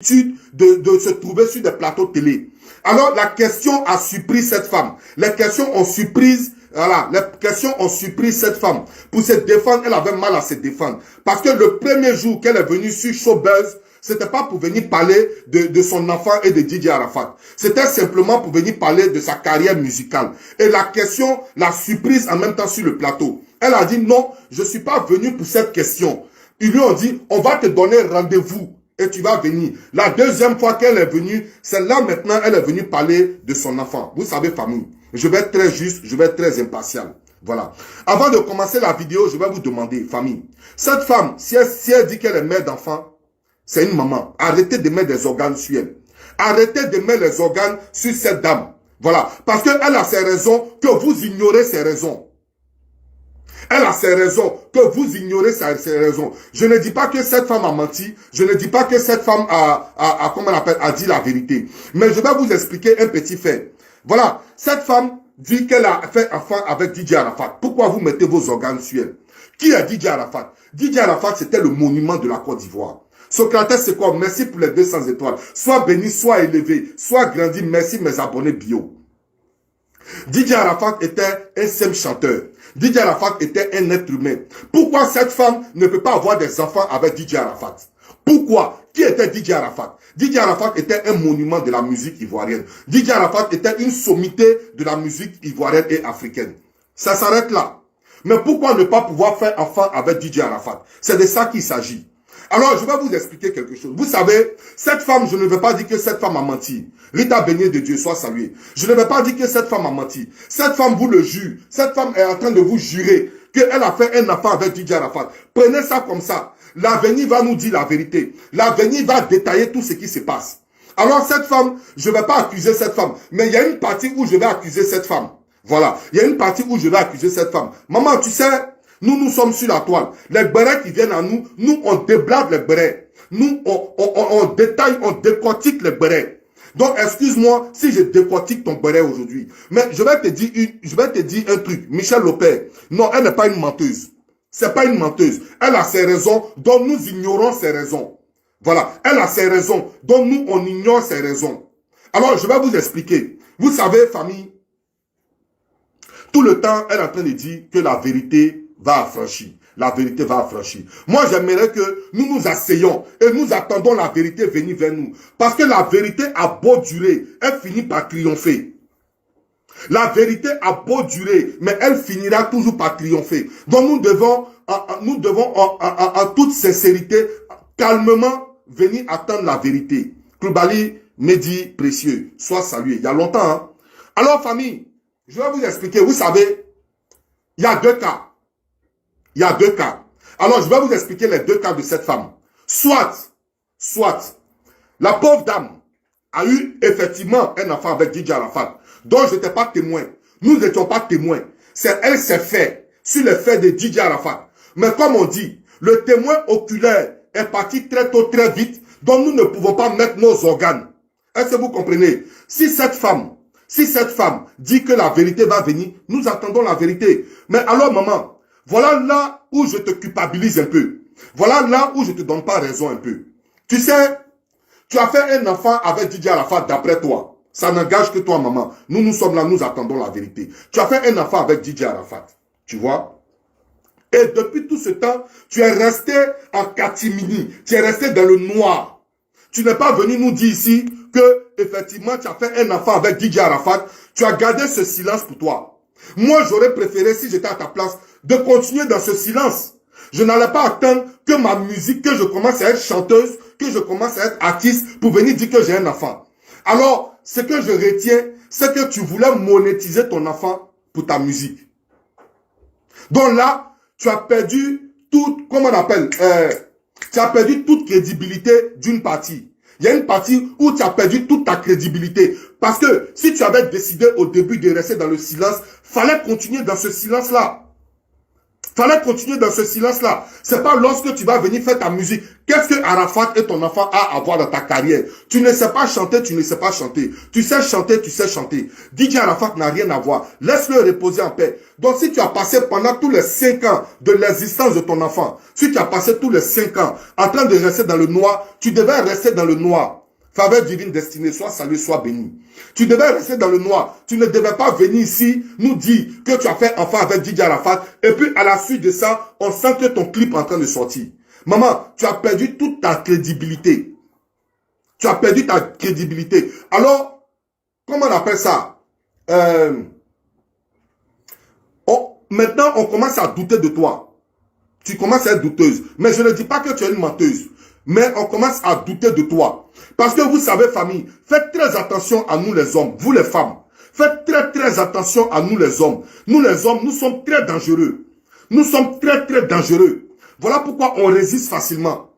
de se trouver sur des plateaux télé. Alors, la question a surpris cette femme. Les questions ont surpris, voilà, les questions ont surpris cette femme. Pour se défendre, elle avait mal à se défendre. Parce que le premier jour qu'elle est venue sur Showbuzz, c'était pas pour venir parler de son enfant et de Didier Arafat. C'était simplement pour venir parler de sa carrière musicale. Et la question, la surprise en même temps sur le plateau. Elle a dit non, je suis pas venue pour cette question. Ils lui ont dit, on va te donner rendez-vous et tu vas venir. La deuxième fois qu'elle est venue, c'est là maintenant, elle est venue parler de son enfant. Vous savez, famille, je vais être très juste, je vais être très impartial. Voilà. Avant de commencer la vidéo, je vais vous demander, famille, cette femme, si elle dit qu'elle est mère d'enfant, c'est une maman. Arrêtez de mettre des organes sur elle. Arrêtez de mettre les organes sur cette dame. Voilà. Parce qu'elle a ses raisons, que vous ignorez ses raisons. Elle a ses raisons, que vous ignorez ses raisons. Je ne dis pas que cette femme a menti. Je ne dis pas que cette femme comment on appelle, a dit la vérité. Mais je vais vous expliquer un petit fait. Voilà. Cette femme dit qu'elle a fait enfant avec Didier Arafat. Pourquoi vous mettez vos organes sur elle? Qui est Didier Arafat? Didier Arafat, c'était le monument de la Côte d'Ivoire. Socrates, c'est quoi? Merci pour les 200 étoiles. Sois béni, sois élevé, sois grandi. Merci mes abonnés bio. Didier Arafat était un simple chanteur. Didier Arafat était un être humain. Pourquoi cette femme ne peut pas avoir des enfants avec Didier Arafat? Pourquoi? Qui était Didier Arafat? Didier Arafat était un monument de la musique ivoirienne. Didier Arafat était une sommité de la musique ivoirienne et africaine. Ça s'arrête là. Mais pourquoi ne pas pouvoir faire enfant avec Didier Arafat? C'est de ça qu'il s'agit. Alors, je vais vous expliquer quelque chose. Vous savez, cette femme, je ne veux pas dire que cette femme a menti. Rita bénie de Dieu, soit saluée. Je ne veux pas dire que cette femme a menti. Cette femme vous le jure. Cette femme est en train de vous jurer qu'elle a fait un enfant avec Didier Arafat. Prenez ça comme ça. L'avenir va nous dire la vérité. L'avenir va détailler tout ce qui se passe. Alors, cette femme, je ne vais pas accuser cette femme. Mais il y a une partie où je vais accuser cette femme. Voilà. Il y a une partie où je vais accuser cette femme. Maman, tu sais... Nous sommes sur la toile. Les bérets qui viennent à nous, on déblade les bérets. Nous, on détaille, on décortique les bérets. Donc, excuse-moi si je décortique ton béret aujourd'hui. Mais je vais te dire un truc. Michel Lopez, non, elle n'est pas une menteuse. C'est pas une menteuse. Elle a ses raisons dont nous ignorons ses raisons. Voilà. Elle a ses raisons dont nous, on ignore ses raisons. Alors, je vais vous expliquer. Vous savez, famille, tout le temps, elle est en train de dire que la vérité va affranchir. La vérité va affranchir. Moi, j'aimerais que nous nous asseyons et nous attendons la vérité venir vers nous. Parce que la vérité a beau durer, elle finit par triompher. La vérité a beau durer, mais elle finira toujours par triompher. Donc nous devons en toute sincérité, calmement, venir attendre la vérité. Kloubali, Mehdi, précieux, sois salué. Il y a longtemps. Hein? Alors, famille, je vais vous expliquer. Vous savez, il y a deux cas. Il y a deux cas. Alors, je vais vous expliquer les deux cas de cette femme. Soit, la pauvre dame a eu effectivement un enfant avec Didier Arafat, dont je n'étais pas témoin. Nous n'étions pas témoins. Elle s'est fait sur les faits de Didier Arafat. Mais comme on dit, le témoin oculaire est parti très tôt, très vite, donc nous ne pouvons pas mettre nos organes. Est-ce que vous comprenez? Si cette femme dit que la vérité va venir, nous attendons la vérité. Mais alors, maman, voilà là où je te culpabilise un peu. Voilà là où je te donne pas raison un peu. Tu sais, tu as fait un enfant avec Didier Arafat d'après toi. Ça n'engage que toi, maman. Nous sommes là, nous attendons la vérité. Tu as fait un enfant avec Didier Arafat. Tu vois? Et depuis tout ce temps, tu es resté en catimini. Tu es resté dans le noir. Tu n'es pas venu nous dire ici que, effectivement, tu as fait un enfant avec Didier Arafat. Tu as gardé ce silence pour toi. Moi, j'aurais préféré, si j'étais à ta place, de continuer dans ce silence. Je n'allais pas attendre que ma musique, que je commence à être chanteuse, que je commence à être artiste pour venir dire que j'ai un enfant. Alors, ce que je retiens, c'est que tu voulais monétiser ton enfant pour ta musique. Donc là, tu as perdu toute, comment on appelle, tu as perdu toute crédibilité d'une partie. Il y a une partie où tu as perdu toute ta crédibilité. Parce que si tu avais décidé au début de rester dans le silence, fallait continuer dans ce silence-là. Fallait continuer dans ce silence-là. C'est pas lorsque tu vas venir faire ta musique. Qu'est-ce que Arafat et ton enfant a à voir dans ta carrière? Tu ne sais pas chanter, tu ne sais pas chanter. Tu sais chanter, tu sais chanter. DJ Arafat n'a rien à voir. Laisse-le reposer en paix. Donc si tu as passé pendant tous les 5 ans de l'existence de ton enfant, si tu as passé tous les 5 ans en train de rester dans le noir, tu devais rester dans le noir. Faveur divine destinée, soit salué, soit béni. Tu devais rester dans le noir. Tu ne devais pas venir ici nous dire que tu as fait enfant avec DJ Arafat. Et puis à la suite de ça, on sent que ton clip est en train de sortir. Maman, tu as perdu toute ta crédibilité. Tu as perdu ta crédibilité. Alors, comment on appelle ça? Maintenant, on commence à douter de toi. Tu commences à être douteuse. Mais je ne dis pas que tu es une menteuse. Mais on commence à douter de toi. Parce que vous savez, famille, faites très attention à nous les hommes, vous les femmes. Faites très attention à nous les hommes. Nous les hommes, nous sommes très dangereux. Nous sommes très dangereux. Voilà pourquoi on résiste facilement.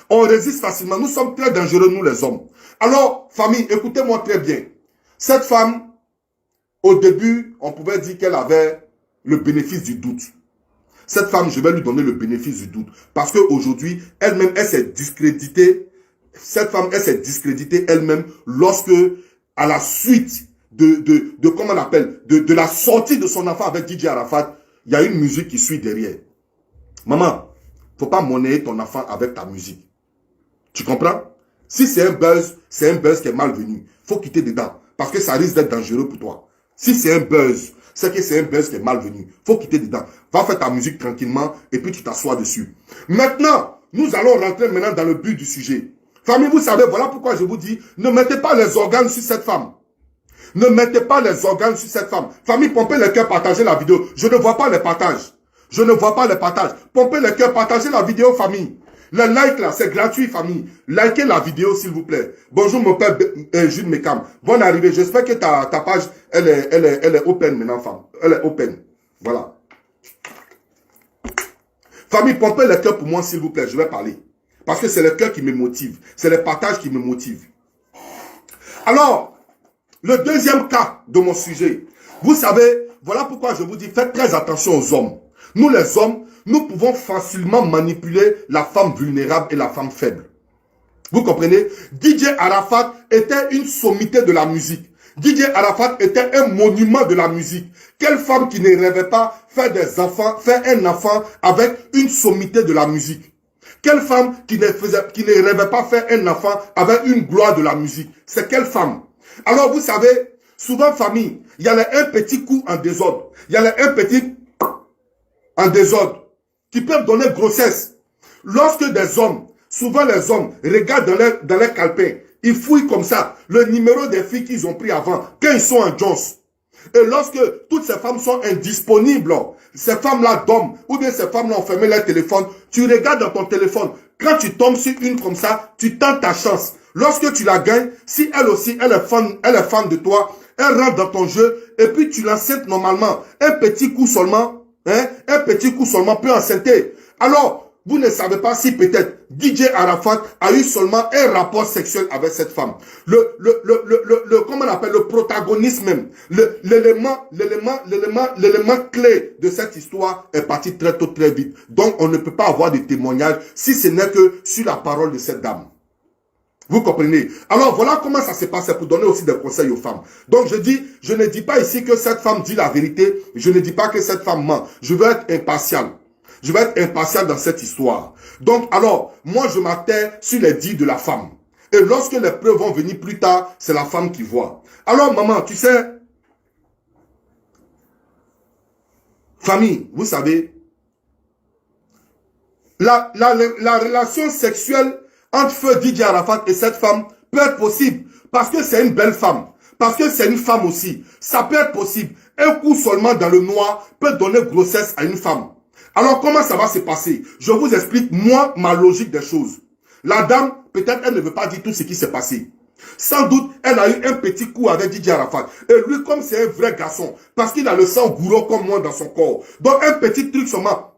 On résiste facilement. Nous sommes très dangereux, nous les hommes. Alors, famille, écoutez-moi très bien. Cette femme, au début, on pouvait dire qu'elle avait le bénéfice du doute. Cette femme, je vais lui donner le bénéfice du doute. Parce qu'aujourd'hui, elle-même, elle s'est discréditée. Cette femme, elle s'est discréditée elle-même lorsque, à la suite de comment on appelle, de la sortie de son enfant avec DJ Arafat, il y a une musique qui suit derrière. Maman, faut pas monnayer ton enfant avec ta musique. Tu comprends? Si c'est un buzz qui est malvenu. Faut quitter dedans. Parce que ça risque d'être dangereux pour toi. Si c'est un buzz, c'est que c'est un buzz qui est malvenu. Faut quitter dedans. Va faire ta musique tranquillement et puis tu t'assois dessus. Maintenant, nous allons rentrer maintenant dans le but du sujet. Famille, vous savez, voilà pourquoi je vous dis, ne mettez pas les organes sur cette femme. Ne mettez pas les organes sur cette femme. Famille, pompez les cœurs, partagez la vidéo. Je ne vois pas les partages. Je ne vois pas les partages. Pompez les cœurs, partagez la vidéo, famille. Le like là, c'est gratuit, famille. Likez la vidéo, s'il vous plaît. Bonjour, mon père Jules Mekam. Bonne arrivée. J'espère que ta page, elle est open maintenant, femme. Elle est open. Voilà. Famille, pompez les cœurs pour moi, s'il vous plaît. Je vais parler. Parce que c'est le cœur qui me motive. C'est le partage qui me motive. Alors, le deuxième cas de mon sujet. Vous savez, voilà pourquoi je vous dis, faites très attention aux hommes. Nous les hommes, nous pouvons facilement manipuler la femme vulnérable et la femme faible. Vous comprenez? DJ Arafat était une sommité de la musique. DJ Arafat était un monument de la musique. Quelle femme qui ne rêvait pas faire des enfants, faire un enfant avec une sommité de la musique? Quelle femme qui ne rêvait pas faire un enfant avec une gloire de la musique? C'est quelle femme? Alors vous savez, souvent famille, il y a un petit coup en désordre. Il y a un petit en désordre qui peuvent donner grossesse. Lorsque des hommes, souvent les hommes, regardent dans leur calepin, ils fouillent comme ça le numéro des filles qu'ils ont pris avant, quand ils sont en Jones. Et lorsque toutes ces femmes sont indisponibles, ces femmes-là dorment, ou bien ces femmes-là ont fermé leur téléphone, tu regardes dans ton téléphone. Quand tu tombes sur une comme ça, tu tentes ta chance. Lorsque tu la gagnes, si elle aussi, elle est fan de toi, elle rentre dans ton jeu, et puis tu l'enceintes normalement. Un petit coup seulement, un petit coup seulement peut enceinter. Alors, vous ne savez pas si peut-être DJ Arafat a eu seulement un rapport sexuel avec cette femme. Comment on appelle, le protagonisme même, l'élément clé de cette histoire est parti très tôt, très vite. Donc, on ne peut pas avoir de témoignage si ce n'est que sur la parole de cette dame. Vous comprenez? Alors, voilà comment ça s'est passé pour donner aussi des conseils aux femmes. Donc, je ne dis pas ici que cette femme dit la vérité. Je ne dis pas que cette femme ment. Je veux être impartial. Je vais être impatient dans cette histoire. Donc, alors, moi, je m'attends sur les dires de la femme. Et lorsque les preuves vont venir plus tard, c'est la femme qui voit. Alors, maman, tu sais, famille, vous savez, la relation sexuelle entre feu DJ Arafat et cette femme peut être possible. Parce que c'est une belle femme. Parce que c'est une femme aussi. Ça peut être possible. Un coup seulement dans le noir peut donner grossesse à une femme. Alors, comment ça va se passer? Je vous explique, moi, ma logique des choses. La dame, peut-être, elle ne veut pas dire tout ce qui s'est passé. Sans doute, elle a eu un petit coup avec DJ Arafat. Et lui, comme c'est un vrai garçon, parce qu'il a le sang gourou comme moi dans son corps. Donc, un petit truc seulement,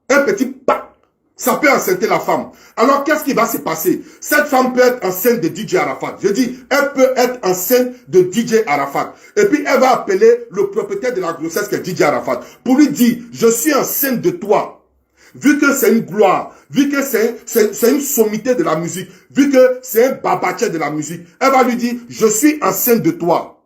un petit pas, Ça peut enceinter la femme. Alors, qu'est-ce qui va se passer? Cette femme peut être enceinte de DJ Arafat. Je dis, elle peut être enceinte de DJ Arafat. Et puis, elle va appeler le propriétaire de la grossesse qui est DJ Arafat pour lui dire, je suis enceinte de toi. Vu que c'est une gloire, vu que c'est une sommité de la musique, vu que c'est un babaché de la musique, elle va lui dire, je suis enceinte de toi.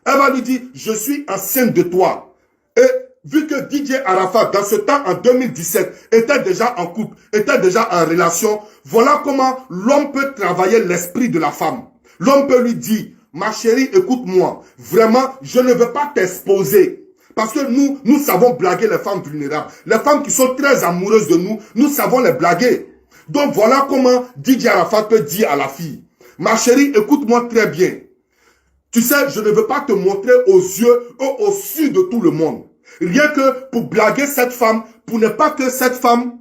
Elle va lui dire, je suis enceinte de toi. Et vu que DJ Arafat, dans ce temps, en 2017, était déjà en couple, était déjà en relation, voilà comment l'homme peut travailler l'esprit de la femme. L'homme peut lui dire, ma chérie, écoute-moi, vraiment, je ne veux pas t'exposer. Parce que nous savons blaguer les femmes vulnérables. Les femmes qui sont très amoureuses de nous savons les blaguer. Donc voilà comment DJ Arafat peut dire à la fille, ma chérie, écoute-moi très bien. Tu sais, je ne veux pas te montrer aux yeux, au su de tout le monde. Rien que pour blaguer cette femme, pour ne pas que cette femme,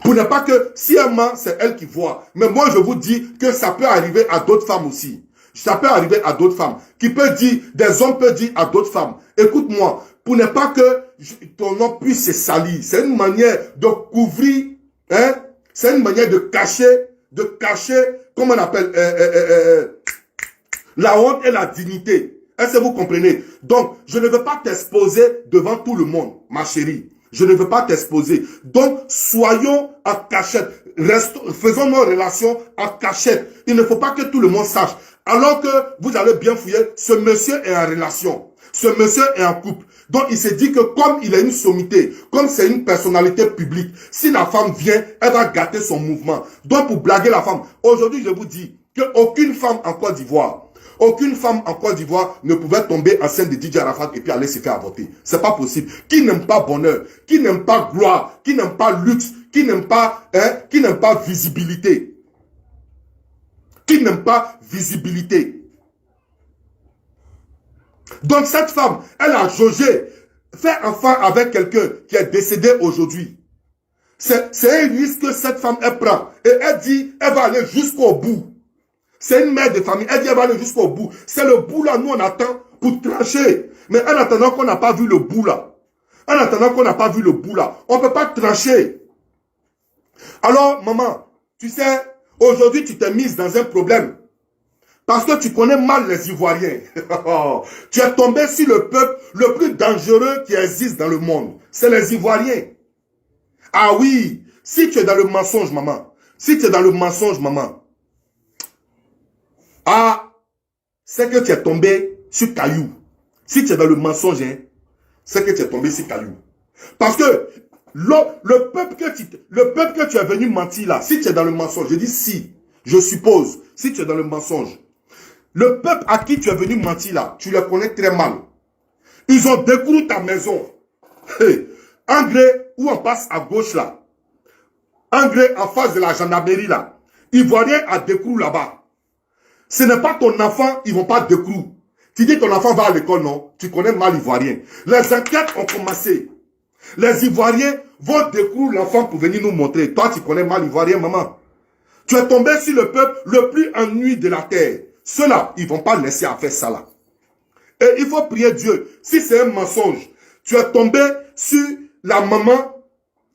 pour ne pas que, si elle ment, c'est elle qui voit. Mais moi, je vous dis que ça peut arriver à d'autres femmes aussi. Ça peut arriver à d'autres femmes. Qui peut dire, des hommes peuvent dire à d'autres femmes, écoute-moi, pour ne pas que ton nom puisse se salir. C'est une manière de couvrir, hein, c'est une manière de cacher, comment on appelle, la honte et la dignité. Est-ce que vous comprenez? Donc, je ne veux pas t'exposer devant tout le monde, ma chérie. Je ne veux pas t'exposer. Donc, soyons en cachette. Faisons nos relations en cachette. Il ne faut pas que tout le monde sache. Alors que vous allez bien fouiller, ce monsieur est en relation. Ce monsieur est en couple. Donc, il s'est dit que comme il est une sommité, comme c'est une personnalité publique, si la femme vient, elle va gâter son mouvement. Donc, pour blaguer la femme, aujourd'hui, je vous dis qu'aucune femme en Côte d'Ivoire, ne pouvait tomber enceinte de DJ Arafat et puis aller se faire avorter. C'est pas possible. Qui n'aime pas bonheur, qui n'aime pas gloire, qui n'aime pas luxe, qui n'aime pas visibilité. Qui n'aime pas visibilité. Donc cette femme, elle a jaugé, fait enfant avec quelqu'un qui est décédé aujourd'hui. C'est un risque que cette femme elle prend. Et elle dit, elle va aller jusqu'au bout. C'est une mère de famille. Elle dit, elle va aller jusqu'au bout. C'est le bout là, nous on attend pour trancher. Mais en attendant qu'on n'a pas vu le bout là, on ne peut pas trancher. Alors, maman, tu sais, aujourd'hui tu t'es mise dans un problème. Parce que tu connais mal les Ivoiriens. Tu es tombé sur le peuple le plus dangereux qui existe dans le monde. C'est les Ivoiriens. Ah oui, si tu es dans le mensonge, maman. Ah, c'est que tu es tombé sur caillou. Si tu es dans le mensonge, hein, c'est que tu es tombé sur caillou. Parce que le peuple que tu es venu mentir là, si tu es dans le mensonge, je dis si, je suppose, si tu es dans le mensonge, le peuple à qui tu es venu mentir là, tu le connais très mal. Ils ont découvert ta maison. Anglais, où on passe à gauche là. Anglais en face de la gendarmerie là. Ivoirien à découvert là-bas. Ce n'est pas ton enfant, ils ne vont pas découvrir. Tu dis que ton enfant va à l'école, non? Tu connais mal l'Ivoirien. Les enquêtes ont commencé. Les Ivoiriens vont découvrir l'enfant pour venir nous montrer. Toi, tu connais mal l'Ivoirien, maman. Tu es tombé sur le peuple le plus ennuyé de la terre. Ceux-là, ils ne vont pas laisser à faire ça là. Et il faut prier Dieu. Si c'est un mensonge, tu es tombé sur la maman,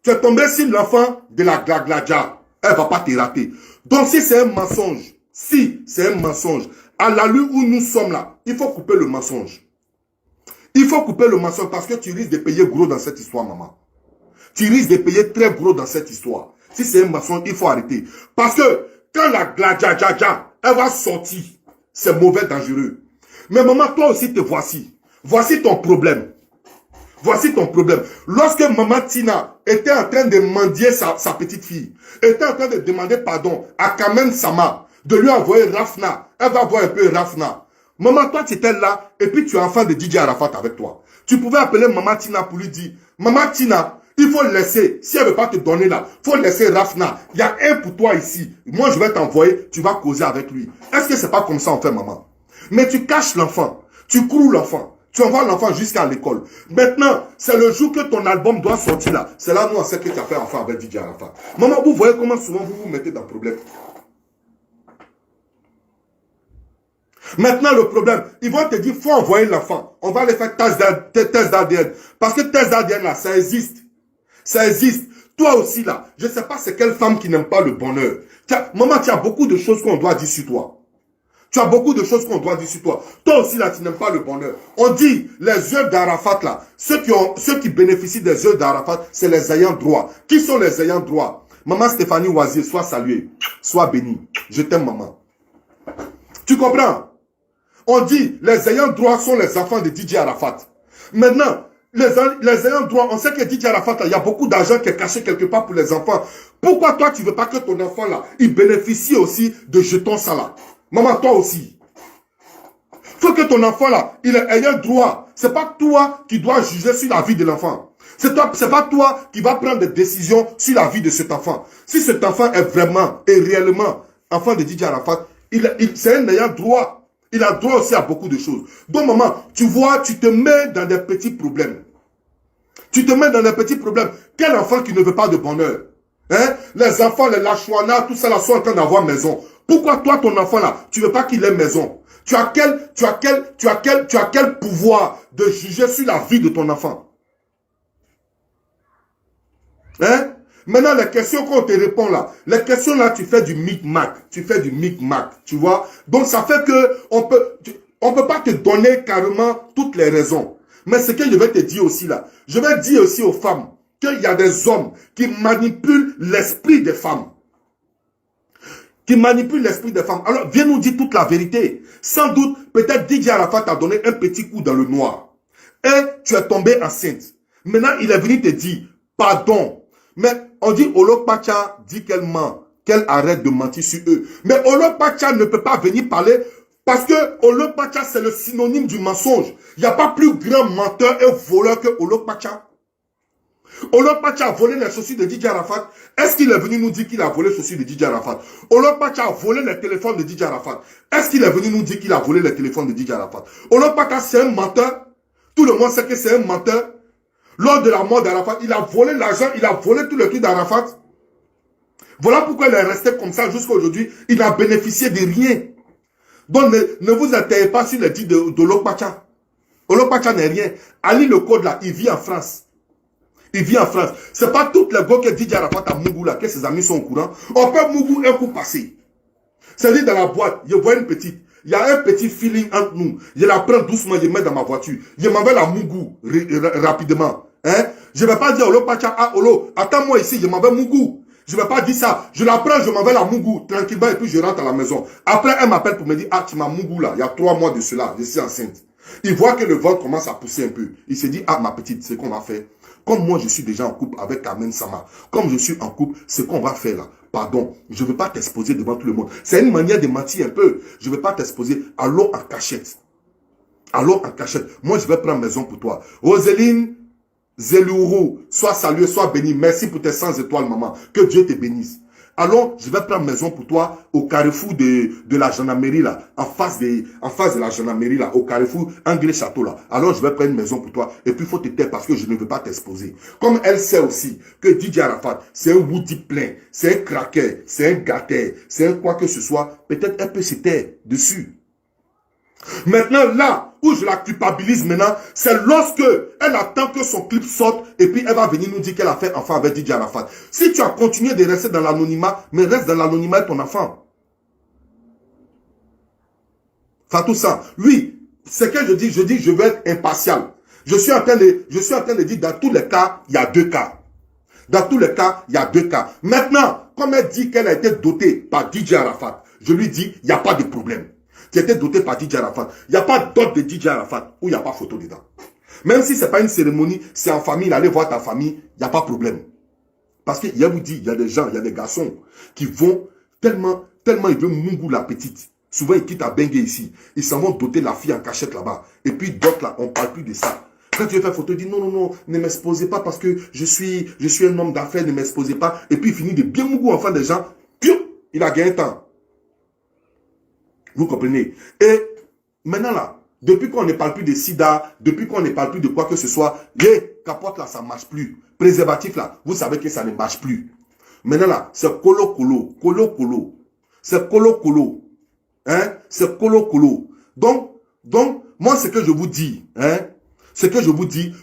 tu es tombé sur l'enfant de la glagladja. Elle ne va pas te rater. Donc si c'est un mensonge, à l'allure où nous sommes là, il faut couper le mensonge. Il faut couper le mensonge parce que tu risques de payer gros dans cette histoire, maman. Tu risques de payer très gros dans cette histoire. Si c'est un mensonge, il faut arrêter. Parce que quand la glagladja, elle va sortir, c'est mauvais, dangereux. Mais maman, toi aussi te voici. Voici ton problème. Lorsque maman Tina était en train de mendier sa petite fille, était en train de demander pardon à Kamen Sama, de lui envoyer Rafna, elle va voir un peu Rafna. Maman, toi tu étais là, et puis tu es enfant de DJ Arafat avec toi. Tu pouvais appeler maman Tina pour lui dire, maman Tina, il faut laisser, si elle ne veut pas te donner là, il faut laisser Rafna. Il y a un pour toi ici. Moi je vais t'envoyer, tu vas causer avec lui. Est-ce que c'est pas comme ça on fait, maman? Mais tu caches l'enfant, tu cloues l'enfant, tu envoies l'enfant jusqu'à l'école. Maintenant, c'est le jour que ton album doit sortir là. C'est là nous on sait que tu as fait enfant avec DJ Arafat. Maman, vous voyez comment souvent vous vous mettez dans le problème. Maintenant, le problème, ils vont te dire, il faut envoyer l'enfant. On va aller faire test d'ADN. Parce que test d'ADN là, ça existe. Ça existe. Toi aussi là, je ne sais pas c'est quelle femme qui n'aime pas le bonheur. Maman, tu as beaucoup de choses qu'on doit dire sur toi. Tu as beaucoup de choses qu'on doit dire sur toi. Toi aussi là, tu n'aimes pas le bonheur. On dit, les œuvres d'Arafat là, ceux qui bénéficient des œuvres d'Arafat, c'est les ayants droit. Qui sont les ayants droit? Maman Stéphanie Oisier, sois saluée, sois bénie. Je t'aime maman. Tu comprends? On dit, les ayants droit sont les enfants de DJ Arafat. Maintenant, les ayants droit, on sait que DJ Arafat, il y a beaucoup d'argent qui est caché quelque part pour les enfants. Pourquoi toi, tu ne veux pas que ton enfant là, il bénéficie aussi de jetons ça là? Maman, toi aussi. Faut que ton enfant là, il ait ayant droit. C'est pas toi qui dois juger sur la vie de l'enfant. C'est pas toi qui va prendre des décisions sur la vie de cet enfant. Si cet enfant est vraiment et réellement enfant de DJ Arafat, c'est un ayant droit. Il a droit aussi à beaucoup de choses. Donc, maman, tu vois, tu te mets dans des petits problèmes. Tu te mets dans des petits problèmes. Quel enfant qui ne veut pas de bonheur? Hein? Les enfants, les lachouanas, tout ça là, sont en train d'avoir maison. Pourquoi toi, ton enfant là, tu veux pas qu'il ait maison? Tu as quel pouvoir de juger sur la vie de ton enfant? Hein? Maintenant, les questions qu'on te répond là, les questions là, tu fais du micmac. Tu fais du micmac, tu vois. Donc, ça fait que on peut pas te donner carrément toutes les raisons. Mais ce que je vais te dire aussi là, je vais dire aussi aux femmes qu'il y a des hommes qui manipulent l'esprit des femmes. Qui manipulent l'esprit des femmes. Alors, viens nous dire toute la vérité. Sans doute, peut-être DJ Arafat t'a donné un petit coup dans le noir. Et tu es tombé enceinte. Maintenant, il est venu te dire, pardon. Mais on dit Olof Pacha dit qu'elle ment, qu'elle arrête de mentir sur eux. Mais Olof Pacha ne peut pas venir parler parce que Olof Pacha c'est le synonyme du mensonge. Il n'y a pas plus grand menteur et voleur que Olof Pacha. Olof Pacha a volé les chaussures de DJ Arafat. Est-ce qu'il est venu nous dire qu'il a volé les chaussures de DJ Arafat? Olof Pacha a volé les téléphones de DJ Arafat. Est-ce qu'il est venu nous dire qu'il a volé les téléphones de DJ Arafat? Olof Pacha c'est un menteur. Tout le monde sait que c'est un menteur. Lors de la mort d'Arafat, il a volé l'argent, il a volé tout le truc d'Arafat. Voilà pourquoi il est resté comme ça jusqu'à aujourd'hui. Il n'a bénéficié de rien. Donc ne vous intéressez pas sur les dits d'Olof Pacha. Olof Pacha n'est rien. Ali le code là, il vit en France. Il vit en France. C'est pas toutes les gars qui DJ Arafat à Mougou là, que ses amis sont au courant. On peut Mougou un coup passé. C'est-à-dire dans la boîte, je vois une petite. Il y a un petit feeling entre nous. Je la prends doucement, je mets dans ma voiture. Je m'en vais la Mougou rapidement. Hein? Je ne vais pas dire Olof Pacha, ah Olo, attends-moi ici, je m'en vais Mougou. Je ne vais pas dire ça. Je la prends, je m'en vais la Mougou, tranquillement, et puis je rentre à la maison. Après, elle m'appelle pour me dire, ah, tu m'as Mougou là, il y a 3 mois de cela, je suis enceinte. Il voit que le ventre commence à pousser un peu. Il se dit, ah, ma petite, c'est qu'on va faire. Comme moi, je suis déjà en couple avec Carmen Sama. Comme je suis en couple, ce qu'on va faire là. Pardon, je ne veux pas t'exposer devant tout le monde. C'est une manière de mentir un peu. Je ne veux pas t'exposer. Allons en cachette. Allons en cachette. Moi, je vais prendre maison pour toi. Roseline Zelourou, sois salué, sois béni. Merci pour tes 100 étoiles, maman. Que Dieu te bénisse. Alors, je vais prendre maison pour toi au carrefour de la gendarmerie là, en face de la gendarmerie là, au carrefour Anglais Château là. Alors, je vais prendre une maison pour toi. Et puis, il faut te taire parce que je ne veux pas t'exposer. Comme elle sait aussi que DJ Arafat, c'est un Woody plein, c'est un craqueur, c'est un gâteur, c'est un quoi que ce soit, peut-être elle peut se taire dessus. Maintenant, là où je la culpabilise maintenant, c'est lorsque elle attend que son clip sorte et puis elle va venir nous dire qu'elle a fait enfant avec DJ Arafat. Si tu as continué de rester dans l'anonymat, mais reste dans l'anonymat de ton enfant. Fatou ça. Oui, c'est que je dis, je veux être impartial. Je suis en train de dire, dans tous les cas, il y a 2 cas. Dans tous les cas, il y a 2 cas. Maintenant, comme elle dit qu'elle a été dotée par DJ Arafat, je lui dis, il n'y a pas de problème. Qui était doté par DJ Arafat. Il n'y a pas d'autre de DJ Arafat où il n'y a pas photo dedans. Même si ce n'est pas une cérémonie, c'est en famille, allez voir ta famille, il n'y a pas de problème. Parce qu'il y a vous dit, il y a des gens, il y a des garçons qui vont tellement ils veulent Moungou la petite. Souvent, ils quittent à Bengue ici. Ils s'en vont doter la fille en cachette là-bas. Et puis d'autres là, on ne parle plus de ça. Quand tu veux faire photo, dis non, ne m'exposez pas parce que je suis un homme d'affaires, ne m'exposez pas. Et puis il finit de bien Moungou enfant des gens. Il a gagné temps. Vous comprenez? Et maintenant là, depuis qu'on ne parle plus de sida, depuis qu'on ne parle plus de quoi que ce soit, les capotes là, ça ne marche plus. Préservatif là, vous savez que ça ne marche plus. Maintenant là, c'est colo-colo. C'est colo-colo. Hein? C'est colo-colo. Donc, moi, ce que je vous dis, hein? Ce que je vous dis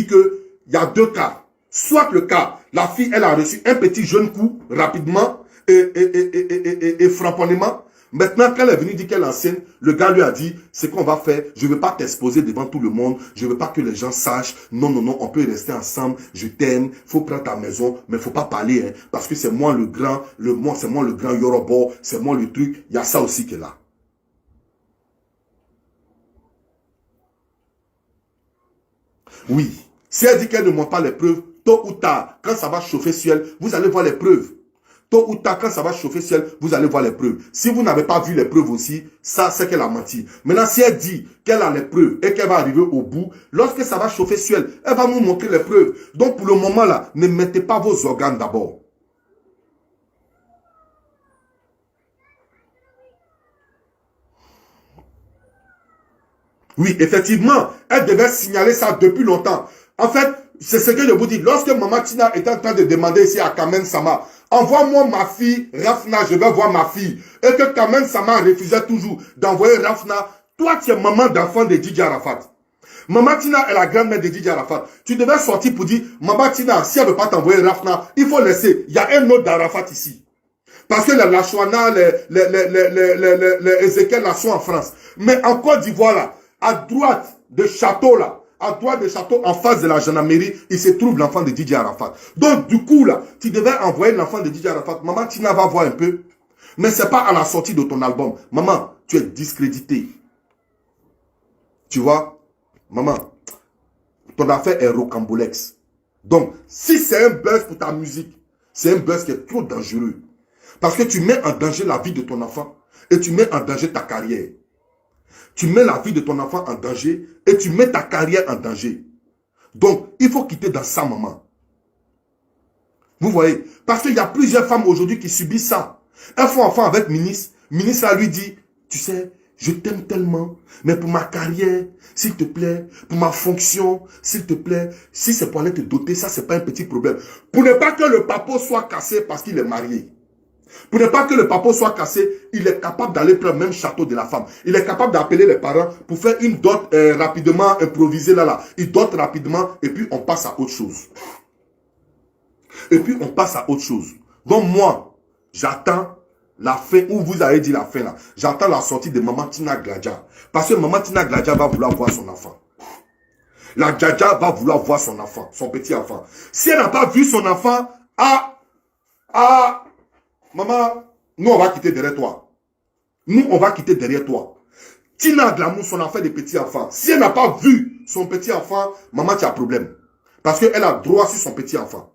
que il y a 2 cas. Soit le cas, la fille, elle a reçu un petit jeune coup, rapidement, et framponnement. Maintenant, quand elle est venue dire qu'elle est enceinte, le gars lui a dit, ce qu'on va faire, je ne veux pas t'exposer devant tout le monde, je ne veux pas que les gens sachent, non, non, non, on peut rester ensemble, je t'aime, faut prendre ta maison, mais faut pas parler, hein, parce que c'est moi le grand, c'est moi le grand Yoruba, c'est moi le truc, il y a ça aussi qui est là. Oui, si elle dit qu'elle ne montre pas les preuves, tôt ou tard, quand ça va chauffer sur elle, vous allez voir les preuves. Tôt ou tard, quand ça va chauffer sur elle, vous allez voir les preuves. Si vous n'avez pas vu les preuves aussi, ça, c'est qu'elle a menti. Maintenant, si elle dit qu'elle a les preuves et qu'elle va arriver au bout, lorsque ça va chauffer sur elle, elle va nous montrer les preuves. Donc, pour le moment là, ne mettez pas vos organes d'abord. Oui, effectivement, elle devait signaler ça depuis longtemps. En fait, c'est ce que je vous dis. Lorsque Maman Tina était en train de demander ici à Kamen Sama, envoie-moi ma fille, Rafna, je vais voir ma fille. Et que Kamen Sama refusait toujours d'envoyer Rafna. Toi, tu es maman d'enfant de Didier Arafat. Maman Tina est la grand-mère de Didier Arafat. Tu devais sortir pour dire, Maman Tina, si elle ne veut pas t'envoyer Rafna, il faut laisser. Il y a un autre d'Arafat ici. Parce que les Lachouana, les Ezekiel là sont en France. Mais en Côte d'Ivoire là, à droite de château là, à droite de château, en face de la gendarmerie, il se trouve l'enfant de Didier Arafat. Donc, du coup, là, tu devais envoyer l'enfant de Didier Arafat. Maman, Tina va voir un peu. Mais ce n'est pas à la sortie de ton album. Maman, tu es discrédité. Tu vois? Maman, ton affaire est rocambolex. Donc, si c'est un buzz pour ta musique, c'est un buzz qui est trop dangereux. Parce que tu mets en danger la vie de ton enfant et tu mets en danger ta carrière. Tu mets la vie de ton enfant en danger et tu mets ta carrière en danger. Donc, il faut quitter dans ça, maman. Vous voyez? Parce qu'il y a plusieurs femmes aujourd'hui qui subissent ça. Elles font enfant avec ministre. Ministre, elle lui dit, tu sais, je t'aime tellement, mais pour ma carrière, s'il te plaît, pour ma fonction, s'il te plaît, si c'est pour aller te doter, ça, c'est pas un petit problème. Pour ne pas que le papa soit cassé parce qu'il est marié. Pour ne pas que le papa soit cassé, il est capable d'aller prendre le même château de la femme. Il est capable d'appeler les parents pour faire une dot rapidement improvisée là. Il dote rapidement et puis on passe à autre chose. Et puis on passe à autre chose. Donc moi, j'attends la fin, où vous avez dit la fin là. J'attends la sortie de Maman Tina Gladja. Parce que Maman Tina Gladja va vouloir voir son enfant. La Gladja va vouloir voir son enfant, son petit enfant. Si elle n'a pas vu son enfant, maman, nous, on va quitter derrière toi. Nous, on va quitter derrière toi. Tina Glamour, son enfant de petit enfant. Si elle n'a pas vu son petit enfant, maman, tu as problème. Parce qu'elle a droit sur son petit enfant.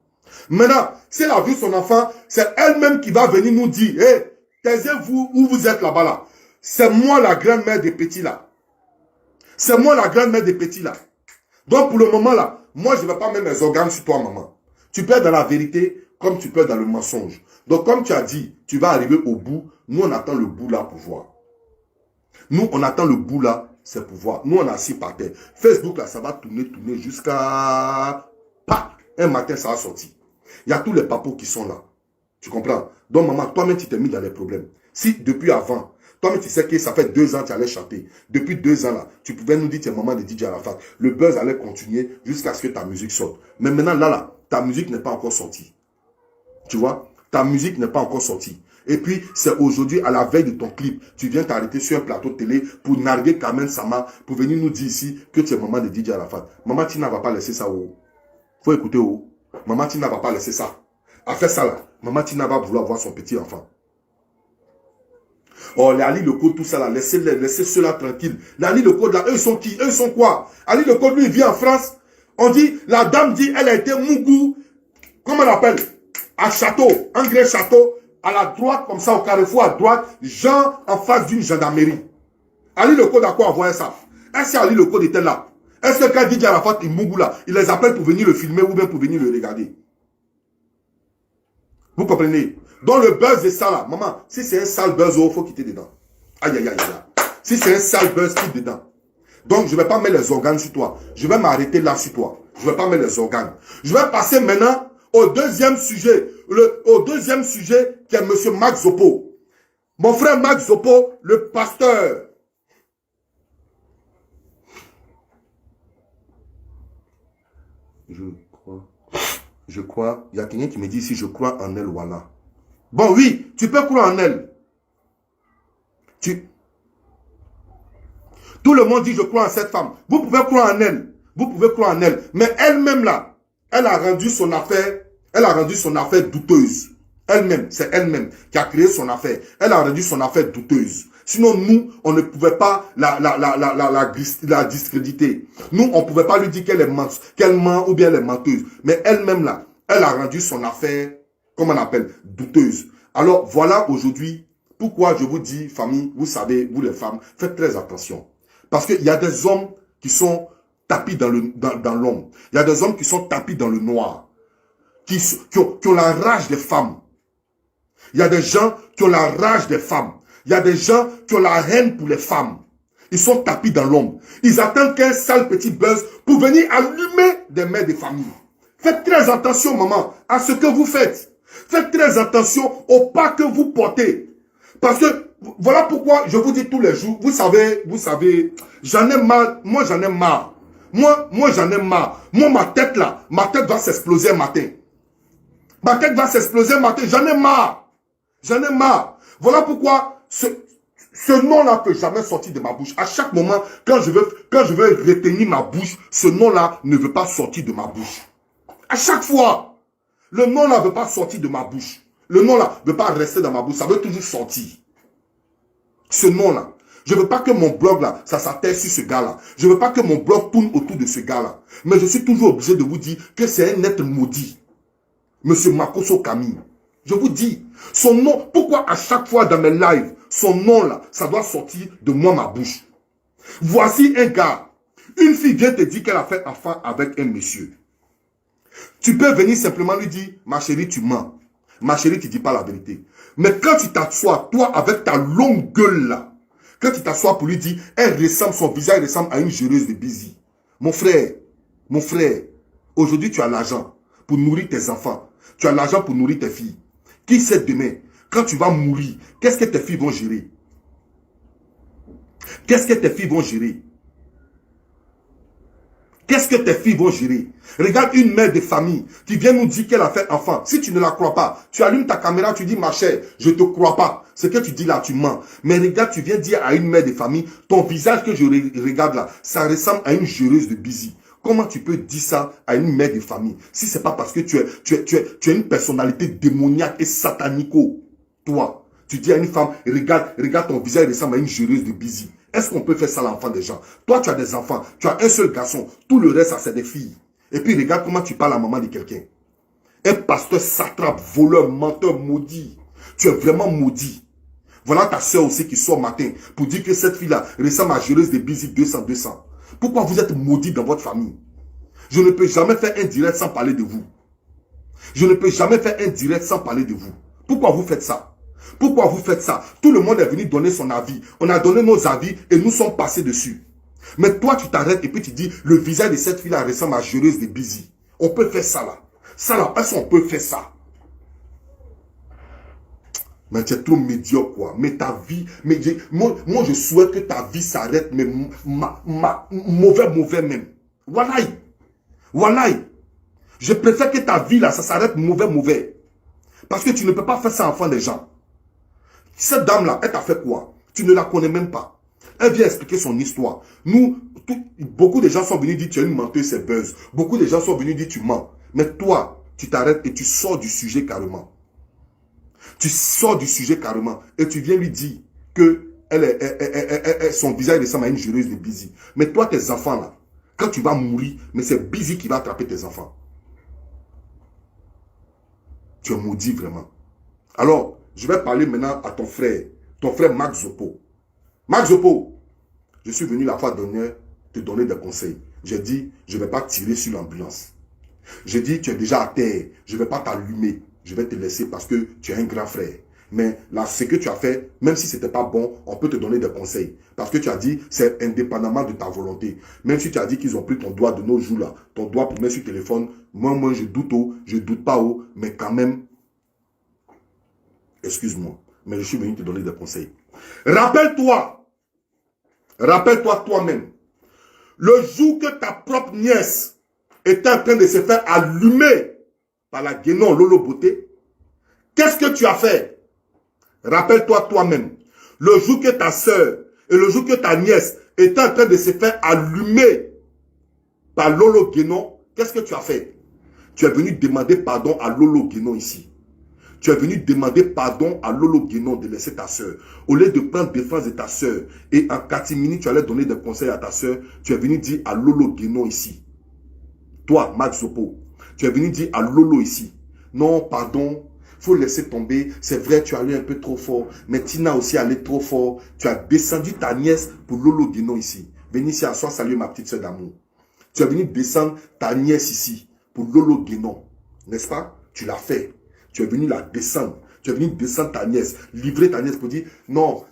Maintenant, si elle a vu son enfant, c'est elle-même qui va venir nous dire, hé, taisez-vous où vous êtes là-bas là. C'est moi la grand-mère des petits là. C'est moi la grand-mère des petits là. Donc, pour le moment là, moi, je ne vais pas mettre mes organes sur toi, maman. Tu peux être dans la vérité comme tu peux être dans le mensonge. Donc, comme tu as dit, tu vas arriver au bout. Nous, on attend le bout là pour voir. Nous, on attend le bout là, c'est pour voir. Nous, on est assis par terre. Facebook là, ça va tourner jusqu'à... Un matin, ça va sortir. Il y a tous les papos qui sont là. Tu comprends? Donc, maman, toi-même, tu t'es mis dans les problèmes. Si, depuis avant, toi-même, tu sais que ça fait 2 ans que tu allais chanter. Depuis 2 ans là, tu pouvais nous dire tu es maman de DJ Arafat. Le buzz allait continuer jusqu'à ce que ta musique sorte. Mais maintenant, là, ta musique n'est pas encore sortie. Tu vois? Ta musique n'est pas encore sortie. Et puis, c'est aujourd'hui, à la veille de ton clip, tu viens t'arrêter sur un plateau de télé pour narguer Kamen Sama, pour venir nous dire ici que tu es maman de DJ Arafat. Maman Tina va pas laisser ça haut. Faut écouter haut. Maman Tina va pas laisser ça. A fait ça là. Maman Tina va vouloir voir son petit enfant. Oh, les Ali le Code, tout ça là, laissez ceux-là tranquilles. Les Ali le Code là, eux ils sont qui? Eux ils sont quoi? Ali le Code, lui, il vit en France. On dit, la dame dit, elle a été Mougou. Comment on appelle? À Château, un grand château, à la droite, comme ça, au carrefour à droite, Jean en face d'une gendarmerie. Ali le Code a quoi envoyer ça? Est-ce que Ali le Code était là? Est-ce que quand Didier Arafat et Mougou là, il les appelle pour venir le filmer ou bien pour venir le regarder? Vous comprenez? Donc le buzz est ça là. Maman, si c'est un sale buzz, il faut quitter dedans. Aïe, aïe, aïe, aïe. Si c'est un sale buzz, quitte dedans. Donc je ne vais pas mettre les organes sur toi. Je vais m'arrêter là sur toi. Je ne vais pas mettre les organes. Je vais passer maintenant au deuxième sujet. Au deuxième sujet qui est M. Max Zopo. Mon frère Max Zopo, le pasteur. Je crois. Je crois. Il y a quelqu'un qui me dit si je crois en elle, voilà. Bon, oui, tu peux croire en elle. Tout le monde dit je crois en cette femme. Vous pouvez croire en elle. Vous pouvez croire en elle. Mais elle-même là, elle a rendu son affaire douteuse. Elle-même, c'est elle-même qui a créé son affaire. Elle a rendu son affaire douteuse. Sinon, nous, on ne pouvait pas la discréditer. Nous, on ne pouvait pas lui dire qu'elle ment ou bien elle est menteuse. Mais elle-même là, elle a rendu son affaire, comment on appelle, douteuse. Alors, voilà aujourd'hui pourquoi je vous dis, famille, vous savez, vous les femmes, faites très attention. Parce qu'il y a des hommes qui sont tapis dans l'ombre. Il y a des hommes qui sont tapis dans le noir. Qui ont la rage des femmes. Il y a des gens qui ont la rage des femmes. Il y a des gens qui ont la haine pour les femmes. Ils sont tapis dans l'ombre. Ils attendent qu'un sale petit buzz pour venir allumer des mères de famille. Faites très attention, maman, à ce que vous faites. Faites très attention au pas que vous portez. Parce que, voilà pourquoi je vous dis tous les jours, vous savez, j'en ai marre, moi j'en ai marre. Moi j'en ai marre. Moi, ma tête va s'exploser un matin. Ma tête va s'exploser un matin, j'en ai marre. J'en ai marre. Voilà pourquoi ce nom-là peut jamais sortir de ma bouche. À chaque moment, quand je veux retenir ma bouche, ce nom-là ne veut pas sortir de ma bouche. À chaque fois, le nom-là ne veut pas sortir de ma bouche. Le nom-là ne veut pas rester dans ma bouche, ça veut toujours sortir. Ce nom-là. Je ne veux pas que mon blog là, ça s'attelle sur ce gars-là. Je ne veux pas que mon blog tourne autour de ce gars-là. Mais je suis toujours obligé de vous dire que c'est un être maudit. Monsieur Makoso Camille. Je vous dis, son nom, pourquoi à chaque fois dans mes lives, son nom là, ça doit sortir de moi, ma bouche. Voici un gars. Une fille vient te dire qu'elle a fait enfant avec un monsieur. Tu peux venir simplement lui dire, ma chérie, tu mens. Ma chérie, tu ne dis pas la vérité. Mais quand tu t'assois, toi, avec ta longue gueule là, quand tu t'assois pour lui dire, son visage ressemble à une géreuse de Busy. Mon frère, aujourd'hui tu as l'argent pour nourrir tes enfants. Tu as l'argent pour nourrir tes filles. Qui sait demain, quand tu vas mourir, qu'est-ce que tes filles vont gérer? Qu'est-ce que tes filles vont gérer? Qu'est-ce que tes filles vont gérer? Regarde une mère de famille qui vient nous dire qu'elle a fait enfant. Si tu ne la crois pas, tu allumes ta caméra, tu dis, ma chère, je ne te crois pas. Ce que tu dis là, tu mens. Mais regarde, tu viens dire à une mère de famille, ton visage que je regarde là, ça ressemble à une géreuse de Busy. Comment tu peux dire ça à une mère de famille? Si ce n'est pas parce que tu es une personnalité démoniaque et satanico. Toi, tu dis à une femme, regarde ton visage ressemble à une géreuse de Busy. Est-ce qu'on peut faire ça à l'enfant des gens? Toi, tu as des enfants, tu as un seul garçon, tout le reste, ça c'est des filles. Et puis regarde comment tu parles à la maman de quelqu'un. Un pasteur satrape, voleur, menteur, maudit. Tu es vraiment maudit. Voilà ta soeur aussi qui sort matin pour dire que cette fille-là ressemble à géreuse de Busy 200. Pourquoi vous êtes maudit dans votre famille? Je ne peux jamais faire un direct sans parler de vous. Je ne peux jamais faire un direct sans parler de vous. Pourquoi vous faites ça? Pourquoi vous faites ça? Tout le monde est venu donner son avis. On a donné nos avis et nous sommes passés dessus. Mais toi, tu t'arrêtes et puis tu dis, le visage de cette fille-là ressemble à géreuse de Busy. On peut faire ça là. Ça là, est-ce qu'on peut faire ça? Mais tu es trop médiocre, quoi. Mais ta vie, moi, je souhaite que ta vie s'arrête, mais mauvais même. Wallahi. Je préfère que ta vie là, ça s'arrête mauvais. Parce que tu ne peux pas faire ça enfant des gens. Cette dame-là, elle t'a fait quoi? Tu ne la connais même pas. Elle vient expliquer son histoire. Beaucoup de gens sont venus dire tu es une menteuse, c'est buzz. Beaucoup de gens sont venus dire tu mens. Mais toi, tu t'arrêtes et tu sors du sujet carrément. Tu sors du sujet carrément et tu viens lui dire que son visage ressemble à une géreuse de Busy. Mais toi, tes enfants là, quand tu vas mourir, mais c'est Busy qui va attraper tes enfants. Tu es maudit vraiment. Alors, je vais parler maintenant à ton frère Max Zopo. Max Zopo, je suis venu la fois dernière te donner des conseils. J'ai dit, je ne vais pas tirer sur l'ambulance. J'ai dit, tu es déjà à terre, je ne vais pas t'allumer. Je vais te laisser parce que tu es un grand frère. Mais là, ce que tu as fait, même si ce n'était pas bon, on peut te donner des conseils. Parce que tu as dit, c'est indépendamment de ta volonté. Même si tu as dit qu'ils ont pris ton doigt de nos jours là, ton doigt pour mettre sur le téléphone, moi, je doute pas, mais quand même, excuse-moi, mais je suis venu te donner des conseils. Rappelle-toi toi-même, le jour que ta propre nièce était en train de se faire allumer par la Guénon Lolo Beauté, qu'est-ce que tu as fait? Rappelle-toi toi-même. Le jour que ta soeur et le jour que ta nièce étaient en train de se faire allumer par Lolo Guénon, qu'est-ce que tu as fait? Tu es venu demander pardon à Lolo Guénon ici. Tu es venu demander pardon à Lolo Guénon de laisser ta soeur. Au lieu de prendre défense de ta soeur et en catimini, tu allais donner des conseils à ta soeur, tu es venu dire à Lolo Guénon ici. Toi, Max Zopo, tu es venu dire à Lolo ici. Non, pardon, il faut laisser tomber. C'est vrai, tu as allé un peu trop fort. Mais Tina aussi allé trop fort. Tu as descendu ta nièce pour Lolo Guénon ici. Venez ici à soi saluer ma petite soeur d'amour. Tu es venu descendre ta nièce ici pour Lolo Guénon. N'est-ce pas? Tu l'as fait. Tu es venu la descendre. Tu es venu descendre ta nièce. Livrer ta nièce pour dire, non,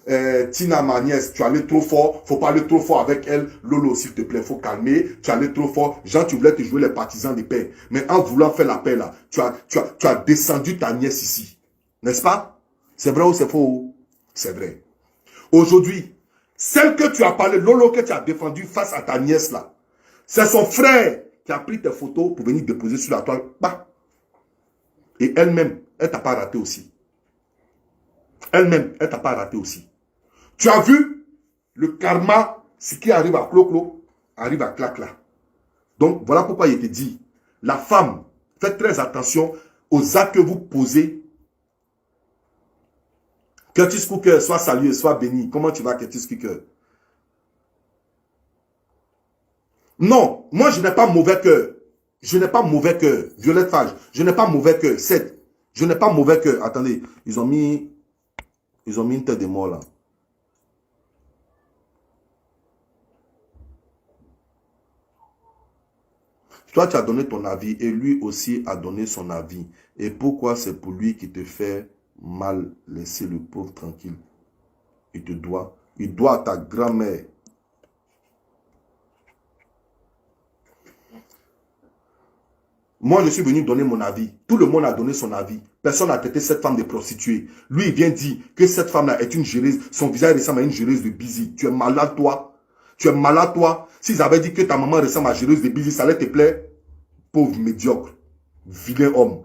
Tina, ma nièce, tu es allé trop fort. Faut pas aller trop fort avec elle. Lolo, s'il te plaît, faut calmer. Tu es allé trop fort. Jean, tu voulais te jouer les partisans de paix. Mais en voulant faire la paix là, tu as descendu ta nièce ici. N'est-ce pas? C'est vrai ou c'est faux? C'est vrai. Aujourd'hui, celle que tu as parlé, Lolo que tu as défendu face à ta nièce là, c'est son frère qui a pris tes photos pour venir déposer sur la toile. Bah. Et elle-même, elle t'a pas raté aussi. Elle-même, elle t'a pas raté aussi. Tu as vu le karma, ce qui arrive à Clo-Clo, arrive à Clac-Là. Donc, voilà pourquoi il te dit, la femme, faites très attention aux actes que vous posez. Curtis Cooker, sois salué, sois béni. Comment tu vas, Curtis Cooker? Non, moi je n'ai pas mauvais cœur. Je n'ai pas mauvais cœur. Violette Fage, je n'ai pas mauvais cœur. 7. Je n'ai pas mauvais cœur. Attendez, ils ont mis une tête de mort là. Toi, tu as donné ton avis et lui aussi a donné son avis. Et pourquoi c'est pour lui qui te fait mal laisser le pauvre tranquille? Il doit à ta grand-mère. Moi, je suis venu donner mon avis. Tout le monde a donné son avis. Personne n'a traité cette femme de prostituée. Lui, il vient dire que cette femme-là est une géreuse. Son visage ressemble à une géreuse de Busy. Tu es malade, toi. Tu es malade, toi. S'ils avaient dit que ta maman ressemble à une géreuse de Busy, ça allait te plaire? Pauvre médiocre. Vilain homme.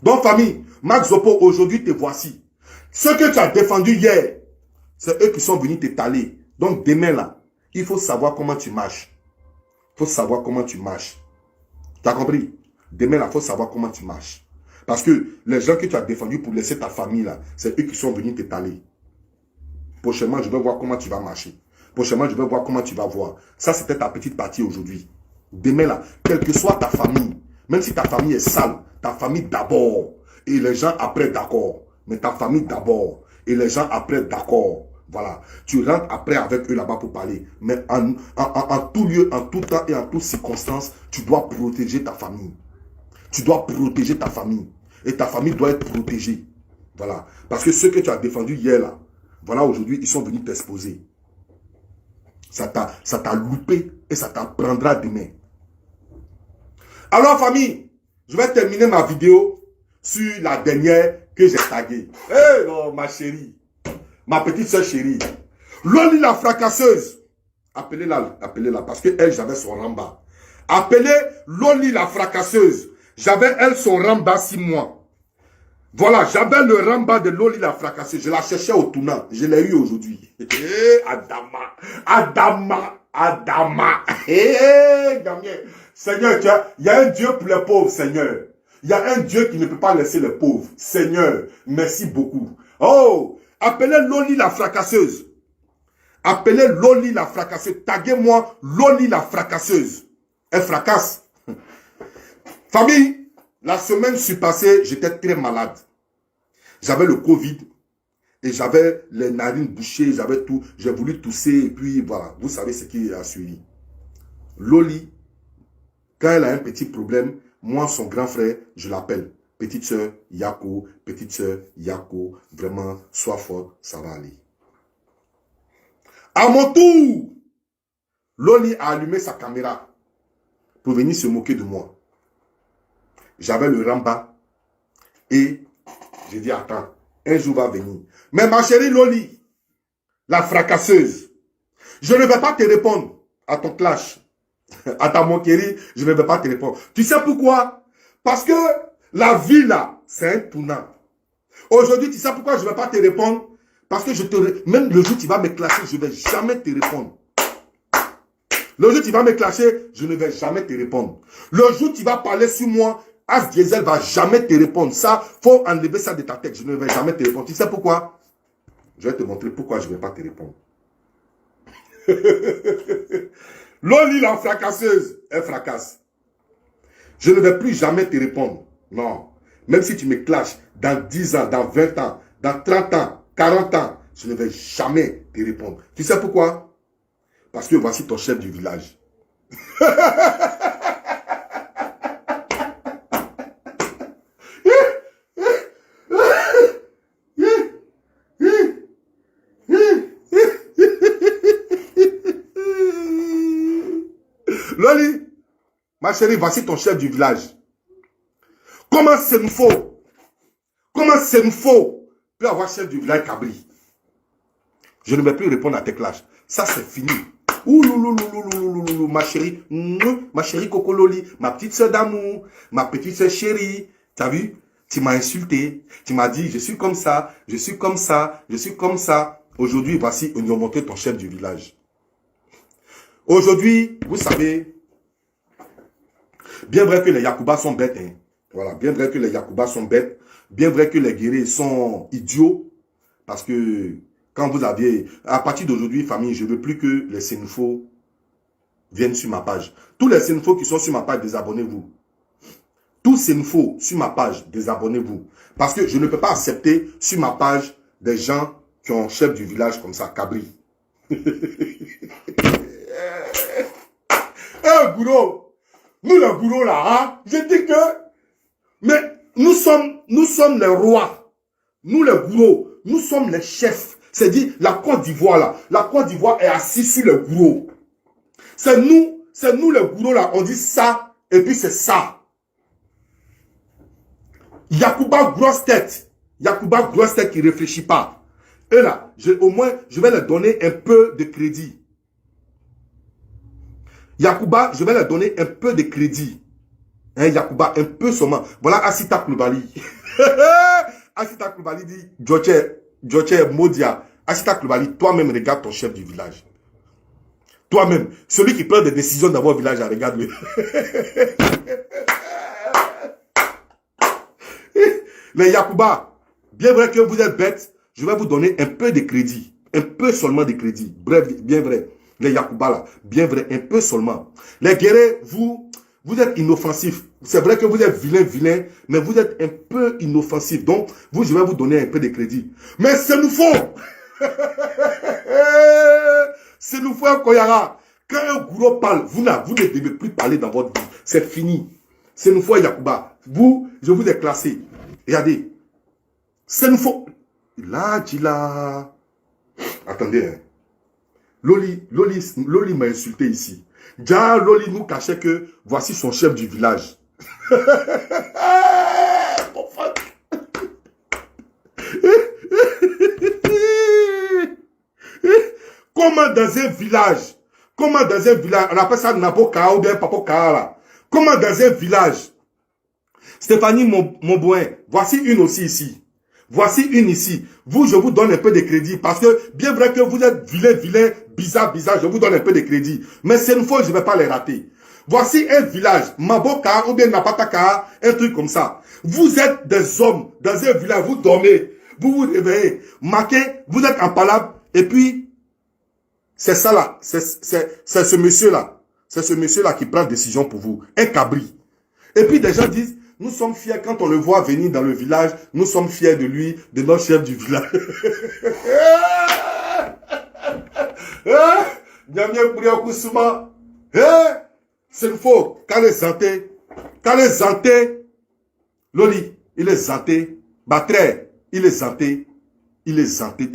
Donc, famille, Max Zopo, aujourd'hui, te voici. Ceux que tu as défendus hier, c'est eux qui sont venus t'étaler. Donc, demain, là, il faut savoir comment tu marches. Il faut savoir comment tu marches. Tu as compris? Demain, là, il faut savoir comment tu marches. Parce que les gens que tu as défendus pour laisser ta famille, là, c'est eux qui sont venus t'étaler. Prochainement, je vais voir comment tu vas marcher. Prochainement, je vais voir comment tu vas voir. Ça, c'était ta petite partie aujourd'hui. Demain, là, quelle que soit ta famille, même si ta famille est sale, ta famille d'abord, et les gens après, d'accord. Mais ta famille d'abord, et les gens après, d'accord. Voilà. Tu rentres après avec eux là-bas pour parler. Mais en tout lieu, en tout temps et en toutes circonstances, tu dois protéger ta famille. Tu dois protéger ta famille. Et ta famille doit être protégée. Voilà. Parce que ceux que tu as défendus hier là, voilà, aujourd'hui, ils sont venus t'exposer. Ça t'a loupé et ça t'apprendra demain. Alors, famille, je vais terminer ma vidéo sur la dernière que j'ai taguée. Hé, non, ma chérie. Ma petite soeur chérie. Loli la fracasseuse. Appelez-la, parce que elle, j'avais son ramba. Appelez Loli la fracasseuse. J'avais, elle, son ramba 6 mois. Voilà, j'avais le ramba de Loli la fracasseuse. Je la cherchais au tournant. Je l'ai eu aujourd'hui. Adama. Damien. Seigneur, il y a un Dieu pour les pauvres, Seigneur. Il y a un Dieu qui ne peut pas laisser les pauvres. Seigneur, merci beaucoup. Oh, appelez Loli la fracasseuse. Appelez Loli la fracasseuse. Taguez-moi Loli la fracasseuse. Elle fracasse. Famille, la semaine passée, j'étais très malade. J'avais le Covid et j'avais les narines bouchées, j'avais tout. J'ai voulu tousser et puis voilà. Vous savez ce qui a suivi. Loli, quand elle a un petit problème, moi, son grand frère, je l'appelle. Petite soeur Yako, vraiment, sois fort, ça va aller. À mon tour, Loli a allumé sa caméra pour venir se moquer de moi. J'avais le ramba et j'ai dit, attends, un jour va venir. Mais ma chérie Loli, la fracasseuse, je ne vais pas te répondre à ton clash. À ta moquerie, je ne vais pas te répondre. Tu sais pourquoi? Parce que la vie là, c'est un tournant. Aujourd'hui, tu sais pourquoi je ne vais pas te répondre? Parce que même le jour où tu vas me clasher, je ne vais jamais te répondre. Le jour où tu vas me clasher, je ne vais jamais te répondre. Le jour où tu vas parler sur moi, As Diesel ne va jamais te répondre. Ça, il faut enlever ça de ta tête. Je ne vais jamais te répondre. Tu sais pourquoi? Je vais te montrer pourquoi je ne vais pas te répondre. Loli, la fracasseuse, elle fracasse. Je ne vais plus jamais te répondre. Non. Même si tu me clashes dans 10 ans, dans 20 ans, dans 30 ans, 40 ans, je ne vais jamais te répondre. Tu sais pourquoi? Parce que voici ton chef du village. Loli, ma chérie, voici ton chef du village. Comment c'est nous faux? Comment c'est nous faux? Peut avoir chef du village Cabri. Je ne vais plus répondre à tes clashs. Ça, c'est fini. Oulouloulouloulouloulou, ma chérie Coco Loli, ma petite soeur d'amour, ma petite soeur chérie. T'as vu? Tu m'as insulté. Tu m'as dit, je suis comme ça, je suis comme ça, je suis comme ça. Aujourd'hui, voici, on a monté ton chef du village. Aujourd'hui, vous savez, bien vrai que les Yakuba sont bêtes, hein. Voilà, bien vrai que les Yakuba sont bêtes, bien vrai que les guerriers sont idiots, parce que quand vous aviez, à partir d'aujourd'hui, famille, je ne veux plus que les Sénufos viennent sur ma page. Tous les Sénufos qui sont sur ma page, désabonnez-vous. Tous Sénufos sur ma page, désabonnez-vous. Parce que je ne peux pas accepter sur ma page des gens qui ont chef du village comme ça, Cabri. Gourou, nous les gourous là, hein, je dis que, mais nous sommes les rois, nous les gourous, nous sommes les chefs. C'est-à-dire, la Côte d'Ivoire là, la Côte d'Ivoire est assise sur les gourous. C'est nous les gourous là, on dit ça, et puis c'est ça. Yakuba grosse tête qui réfléchit pas. Et là, au moins, je vais leur donner un peu de crédit. Yakuba, je vais leur donner un peu de crédit. Hein, Yakuba, un peu seulement. Voilà Asita Koulibaly. Asita Koulibaly dit, Djoche Modia. Asita Koulibaly, toi-même regarde ton chef du village. Toi-même, celui qui prend des décisions dans votre village, regarde-le. Les Yakuba, bien vrai que vous êtes bêtes, je vais vous donner un peu de crédit. Un peu seulement de crédit. Bref, bien vrai. Les Yakuba là, bien vrai, un peu seulement. Les guerriers, vous êtes inoffensifs. C'est vrai que vous êtes vilain, mais vous êtes un peu inoffensifs. Donc, je vais vous donner un peu de crédit. Mais c'est nous faux. C'est nous faux, Koyara. Quand un gourou parle, vous ne devez plus parler dans votre vie. C'est fini. C'est nous faux, Yakuba. Je vous ai classé. Regardez. C'est nous faux. Là, Djila. Attendez, hein. Loli m'a insulté ici. Déjà, Loli nous cachait que voici son chef du village. Comment dans un village, on appelle ça Naboka ou bien Papoka là. Comment dans un village, Stéphanie Monboin, voici une aussi ici. Voici une ici. Je vous donne un peu de crédit parce que bien vrai que vous êtes vilain, bizarre, je vous donne un peu de crédit. Mais c'est une fois, je ne vais pas les rater. Voici un village, Maboka ou bien Napataka, un truc comme ça. Vous êtes des hommes dans un village, vous dormez, vous vous réveillez. Maquin, vous êtes en palabre et puis, c'est ça là, c'est ce monsieur-là. C'est ce monsieur-là qui prend décision pour vous. Un cabri. Et puis des gens disent, nous sommes fiers quand on le voit venir dans le village. Nous sommes fiers de lui, de notre chef du village. C'est une faute. Quand les zantés, Loli, il est zanté. Batre, il est zanté. Il est zanté.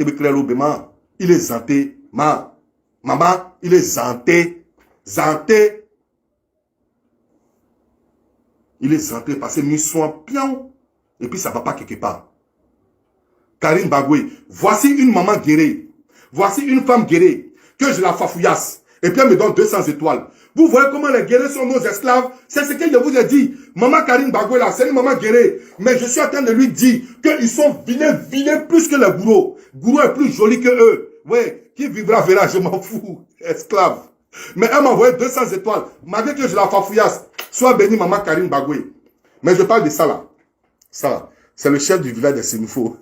Il est zanté. Maman, il est zanté. Zanté. Il est zanté parce que nous sommes pions. Et puis ça ne va pas quelque part. Karine Bagoué, voici une maman guérée. Voici une femme guérée. Que je la fafouillasse. Et puis elle me donne 200 étoiles. Vous voyez comment les guerriers sont nos esclaves. C'est ce que je vous ai dit. Maman Karine Bagoué là, c'est une maman guerrier. Mais je suis en train de lui dire qu'ils sont vilains plus que les gourous. Gourou est plus joli que eux. Ouais, qui vivra verra, je m'en fous. Esclave. Mais elle m'a envoyé 200 étoiles. Malgré que je la fafouillasse. Sois béni, maman Karine Bagoué. Mais je parle de ça là. Ça là. C'est le chef du village de Sénoufo.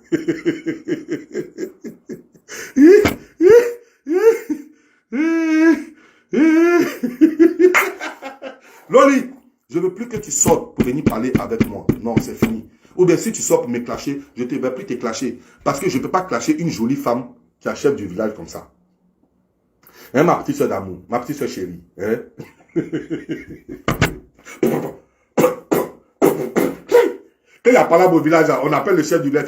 Loli, je ne veux plus que tu sortes pour venir parler avec moi. Non, c'est fini. Ou bien si tu sors pour me clasher, je ne vais plus te clasher. Parce que je ne peux pas clasher une jolie femme qui est chef du village comme ça. Hein, ma petite soeur d'amour, ma petite soeur chérie. Hein? Quand il y a pas là au village, on appelle le chef du village.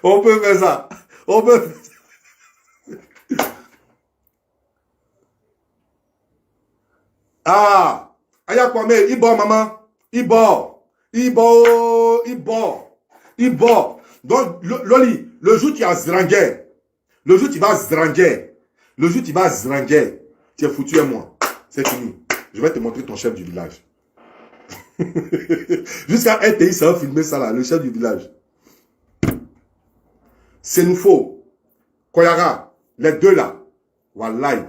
On peut faire ça. On peut faire ça. Ah. Aya Kwame, Ibo, maman. Ibo. Donc, Loli, le jour tu as zrangué. Le jour tu vas zranguer. Le jour tu vas zranguer. Tu es foutu et moi. C'est fini. Je vais te montrer ton chef du village. Jusqu'à RTI, ça va filmer ça là, le chef du village. Sénoufo, Koyara, les deux là. Wallahi.